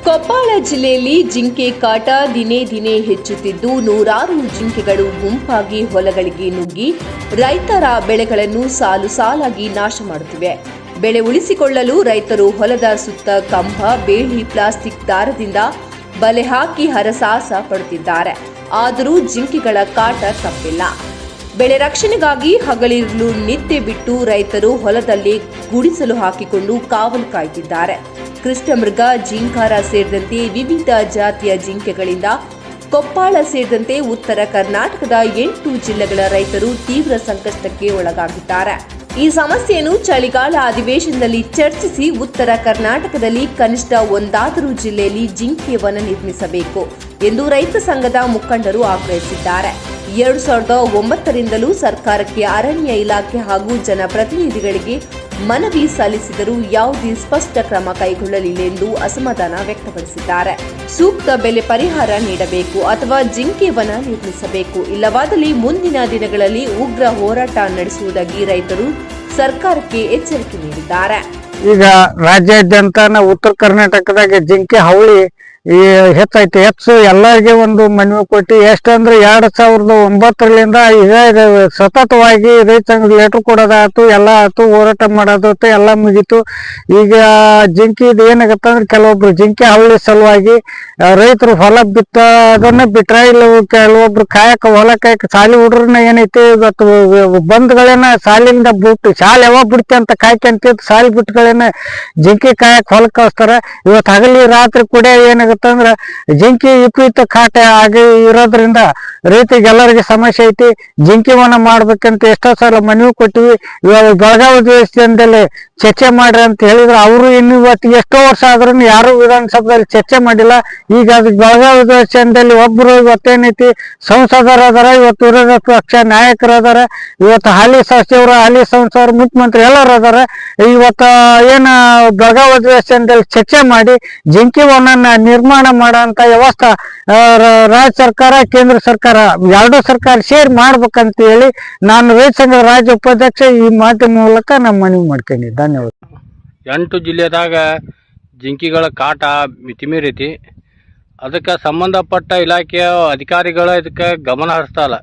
ಕೊಪ್ಪಳ ಜಿಲ್ಲೆಯಲ್ಲಿ ಜಿಂಕೆ ಕಾಟ ದಿನೇ ದಿನೇ ಹೆಚ್ಚುತ್ತಿದ್ದು ನೂರಾರು ಜಿಂಕೆಗಳು ಗುಂಪಾಗಿ ಹೊಲಗಳಿಗೆ ನುಗ್ಗಿ ರೈತರ ಬೆಳೆಗಳನ್ನು ಸಾಲು ಸಾಲಾಗಿ ನಾಶ ಮಾಡುತ್ತಿವೆ. ಬೆಳೆ ಉಳಿಸಿಕೊಳ್ಳಲು ರೈತರು ಹೊಲದ ಸುತ್ತ ಕಂಬ, ಬೇಲಿ, ಪ್ಲಾಸ್ಟಿಕ್ ದಾರದಿಂದ ಬಲೆ ಹಾಕಿ ಹರಸಾಹಸ ಪಡುತ್ತಿದ್ದಾರೆ. ಆದರೂ ಜಿಂಕೆಗಳ ಕಾಟ ತಪ್ಪಿಲ್ಲ. ಬೆಳೆ ರಕ್ಷಣೆಗಾಗಿ ಹಗಲಿರುಳು ನಿದ್ದೆ ಬಿಟ್ಟು ರೈತರು ಹೊಲದಲ್ಲಿ ಗುಡಿಸಲು ಹಾಕಿಕೊಂಡು ಕಾವಲು ಕಾಯ್ತಿದ್ದಾರೆ. ಕೃಷ್ಣಮೃಗ, ಜಿಂಕಾರ ಸೇರಿದಂತೆ ವಿವಿಧ ಜಾತಿಯ ಜಿಂಕೆಗಳಿಂದ ಕೊಪ್ಪಳ ಸೇರಿದಂತೆ ಉತ್ತರ ಕರ್ನಾಟಕದ 8 ಜಿಲ್ಲೆಗಳ ರೈತರು ತೀವ್ರ ಸಂಕಷ್ಟಕ್ಕೆ ಒಳಗಾಗಿದ್ದಾರೆ. ಈ ಸಮಸ್ಯೆಯನ್ನು ಚಳಿಗಾಲ ಅಧಿವೇಶನದಲ್ಲಿ ಚರ್ಚಿಸಿ ಉತ್ತರ ಕರ್ನಾಟಕದಲ್ಲಿ ಕನಿಷ್ಠ ಒಂದಾದರೂ ಜಿಲ್ಲೆಯಲ್ಲಿ ಜಿಂಕೆ ವನ ನಿರ್ಮಿಸಬೇಕು ಎಂದು ರೈತ ಸಂಘದ ಮುಖಂಡರು ಆಗ್ರಹಿಸಿದ್ದಾರೆ. 2009ರಿಂದಲೂ ಸರ್ಕಾರಕ್ಕೆ ಅರಣ್ಯ ಇಲಾಖೆ ಹಾಗೂ ಜನಪ್ರತಿನಿಧಿಗಳಿಗೆ ಮನವಿ ಸಲ್ಲಿಸಿದರೂ ಯಾವುದೇ ಸ್ಪಷ್ಟ ಕ್ರಮ ಕೈಗೊಳ್ಳಲಿಲ್ಲ ಎಂದು ಅಸಮಾಧಾನ ವ್ಯಕ್ತಪಡಿಸಿದ್ದಾರೆ. ಸೂಕ್ತ ಬೆಲೆ ಪರಿಹಾರ ನೀಡಬೇಕು ಅಥವಾ ಜಿಂಕೆ ವನ ನಿರ್ಮಿಸಬೇಕು, ಇಲ್ಲವಾದಲ್ಲಿ ಮುಂದಿನ ದಿನಗಳಲ್ಲಿ ಉಗ್ರ ಹೋರಾಟ ನಡೆಸುವುದಾಗಿ ರೈತರು ಸರ್ಕಾರಕ್ಕೆ ಎಚ್ಚರಿಕೆ ನೀಡಿದ್ದಾರೆ. ಈಗ ರಾಜ್ಯಾದ್ಯಂತ ಉತ್ತರ ಕರ್ನಾಟಕದಾಗ ಜಿಂಕೆ ಹಾವಳಿ ಹೆಚ್ಚು ಎಲ್ಲರಿಗೆ ಒಂದು ಮನವಿ ಕೊಟ್ಟು ಎಷ್ಟಂದ್ರೆ 2009ರಿಂದ ಈಗ ಸತತವಾಗಿ ರೈತ ಸಂಘ ಲೆಟರ್ ಕೊಡೋದಾಯ್ತು, ಎಲ್ಲ ಆಯ್ತು, ಹೋರಾಟ ಮಾಡೋದಾಯ್ತು, ಎಲ್ಲ ಮುಗೀತು. ಈಗ ಜಿಂಕೆ ಏನಾಗತ್ತ ಅಂದ್ರೆ ಕೆಲವೊಬ್ರು ಜಿಂಕೆ ಹಾವಳಿ ಸಲುವಾಗಿ ರೈತರು ಹೊಲ ಅದನ್ನ ಬಿಟ್ರೆ ಇಲ್ಲ ಕೆಲವೊಬ್ರು ಹೊಲ ಕಾಯಕ ಶಾಲಿ ಹುಡ್ರನ್ನ ಏನೈತಿ ಇವತ್ತು ಬಂದ್ಗಳೇನ ಶಾಲೆಯಿಂದ ಬಿಟ್ಟು ಶಾಲೆ ಯಾವಾಗ ಬಿಡ್ತಿ ಅಂತ ಕಾಯ್ಕಂತ ಶಾಲೆ ಬಿಟ್ಟುಗಳೇನ ಜಿಂಕೆ ಕಾಯಕ್ ಹೊಲ ಕಳಿಸ್ತಾರ. ಇವತ್ತು ಹಗಲಿ ರಾತ್ರಿ ಕೂಡ ಏನಾಗುತ್ತೆ ಅಂದ್ರ ಜಿಂಕಿ ವಿಪರೀತ ಕಾಟ ಆಗಿ ಇರೋದ್ರಿಂದ ರೈತರಿಗೆ ಎಲ್ಲರಿಗೆ ಸಮಸ್ಯೆ ಐತಿ. ಜಿಂಕಿ ವನ ಮಾಡ್ಬೇಕಂತ ಎಷ್ಟೋ ಸಲ ಮನವಿ ಕೊಟ್ಟಿವಿ. ಇವಾಗ ಬೆಳಗಾವಿ ದೇಶದಲ್ಲಿ ಚರ್ಚೆ ಮಾಡ್ರಿ ಅಂತ ಹೇಳಿದ್ರು. ಅವರು ಇನ್ನು ಇವತ್ತಿಗೆ ಎಷ್ಟೋ ವರ್ಷ ಆದ್ರೂ ಯಾರು ವಿಧಾನಸಭೆಯಲ್ಲಿ ಚರ್ಚೆ ಮಾಡಿಲ್ಲ. ಈಗ ಅದಕ್ಕೆ ಬೆಳಗಾವಿ ದೇಶದಲ್ಲಿ ಒಬ್ರು ಇವತ್ತೇನೈತಿ ಸಂಸದರದಾರ, ಇವತ್ತು ವಿರೋಧ ಪಕ್ಷ ನಾಯಕರದಾರ, ಇವತ್ತು ಹಾಲಿ ಸಚಿವರು, ಹಾಲಿ ಸಂಸದರು, ಮುಖ್ಯಮಂತ್ರಿ ಎಲ್ಲರೂ ಅದಾರ. ಇವತ್ತು ಏನ ಬೆಳಗಾವಿ ದೇಶದಲ್ಲಿ ಚರ್ಚೆ ಮಾಡಿ ಜಿಂಕಿ ವನ ನಿರ್ಮಾಣ ಮಾಡೋಂತ ವ್ಯವಸ್ಥೆ ರಾಜ್ಯ ಸರ್ಕಾರ, ಕೇಂದ್ರ ಸರ್ಕಾರ ಎರಡೂ ಸರ್ಕಾರ ಸೇರಿ ಮಾಡ್ಬೇಕಂತ ಹೇಳಿ ನಾನು ರೈತ ಸಂಘದ ರಾಜ್ಯ ಉಪಾಧ್ಯಕ್ಷ ಈ ಮಾಧ್ಯಮ ಮೂಲಕ ನಮ್ಮ ಮನವಿ ಮಾಡ್ತೀನಿ. ಧನ್ಯವಾದ. 8 ಜಿಲ್ಲೆದಾಗ ಜಿಂಕಿಗಳ ಕಾಟ ಮಿತಿಮೀರೈತಿ. ಅದಕ್ಕೆ ಸಂಬಂಧಪಟ್ಟ ಇಲಾಖೆಯ ಅಧಿಕಾರಿಗಳು ಇದಕ್ಕೆ ಗಮನ ಹರಿಸ್ತಲ್ಲ.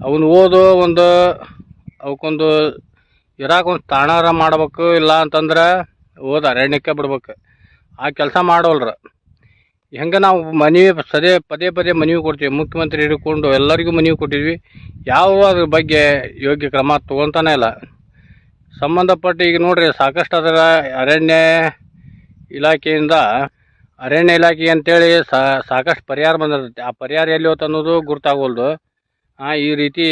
ಅವನು ಅವಕ್ಕೊಂದು ಇರಾಕೊಂದು ತಾಣಾರ ಮಾಡ್ಬೇಕು, ಇಲ್ಲ ಅಂತಂದ್ರೆ ಅರಣ್ಯಕ್ಕೆ ಬಿಡ್ಬೇಕು. ಆ ಕೆಲಸ ಮಾಡೋಲ್ರ. ಹೆಂಗೆ ನಾವು ಪದೇ ಪದೇ ಮನವಿ ಕೊಡ್ತೀವಿ, ಮುಖ್ಯಮಂತ್ರಿ ಹಿಡ್ಕೊಂಡು ಎಲ್ಲರಿಗೂ ಮನವಿ ಕೊಟ್ಟಿದ್ವಿ. ಯಾವ ಅದ್ರ ಬಗ್ಗೆ ಯೋಗ್ಯ ಕ್ರಮ ತೊಗೊತಾನೆ ಇಲ್ಲ. ಸಂಬಂಧಪಟ್ಟ ಈಗ ನೋಡ್ರಿ, ಸಾಕಷ್ಟು ಅದರ ಅರಣ್ಯ ಇಲಾಖೆಯಿಂದ ಅಂತೇಳಿ ಸಾಕಷ್ಟು ಪರಿಹಾರ ಬಂದಿರ್ತೈತಿ. ಆ ಪರಿಹಾರ ಎಲ್ಲಿ ಹೋತ ಅನ್ನೋದು ಗುರ್ತಾಗೋಲ್ದು. ಈ ರೀತಿ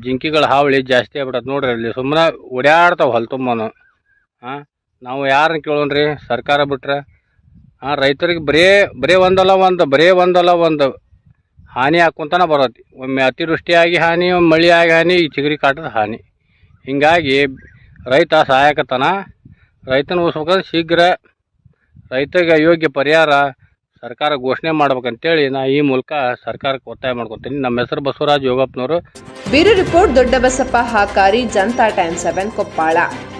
ಜಿಂಕಿಗಳ ಹಾವಳಿ ಜಾಸ್ತಿ ಆಗ್ಬಿಡತ್ತೆ ನೋಡ್ರಿ. ಅಲ್ಲಿ ಸುಮ್ಮನೆ ಓಡಾಡ್ತಾವೆ ಹೊಲ ತುಂಬನು. ನಾವು ಯಾರನ್ನ ಕೇಳೋಣ್ರಿ? ಸರ್ಕಾರ ಬಿಟ್ರೆ ರೈತರಿಗೆ ಬರೇ ಒಂದಲ್ಲ ಒಂದು ಹಾನಿ ಹಾಕ್ಕೊಂತಾನೆ ಬರತ್ತೆ. ಒಮ್ಮೆ ಅತಿವೃಷ್ಟಿಯಾಗಿ ಹಾನಿ, ಒಮ್ಮೆ ಮಳೆಯಾಗಿ ಹಾನಿ, ಈ ಚಿಗರಿ ಕಾಟದ ಹಾನಿ. ಹೀಗಾಗಿ ರೈತ ಸಹಾಯಕತನ ರೈತನ ಉಳಿಸ್ಬೇಕಂದ್ರೆ ಶೀಘ್ರ ರೈತರಿಗೆ ಯೋಗ್ಯ ಪರಿಹಾರ ಸರ್ಕಾರ ಘೋಷಣೆ ಮಾಡ್ಬೇಕಂತೇಳಿ ನಾ ಈ ಮೂಲಕ ಸರ್ಕಾರಕ್ಕೆ ಒತ್ತಾಯ ಮಾಡ್ಕೊತೀನಿ. ನಮ್ಮ ಹೆಸರು ಬಸವರಾಜ್ ಯೋಗಪ್ಪನವರು. ಬ್ಯೂರೋ ರಿಪೋರ್ಟ್, ದೊಡ್ಡಬಸಪ್ಪ ಹಾಕಾರಿ, ಜನತಾ ಟೈಮ್ಸ್ 7 ಕೊಪ್ಪಳ.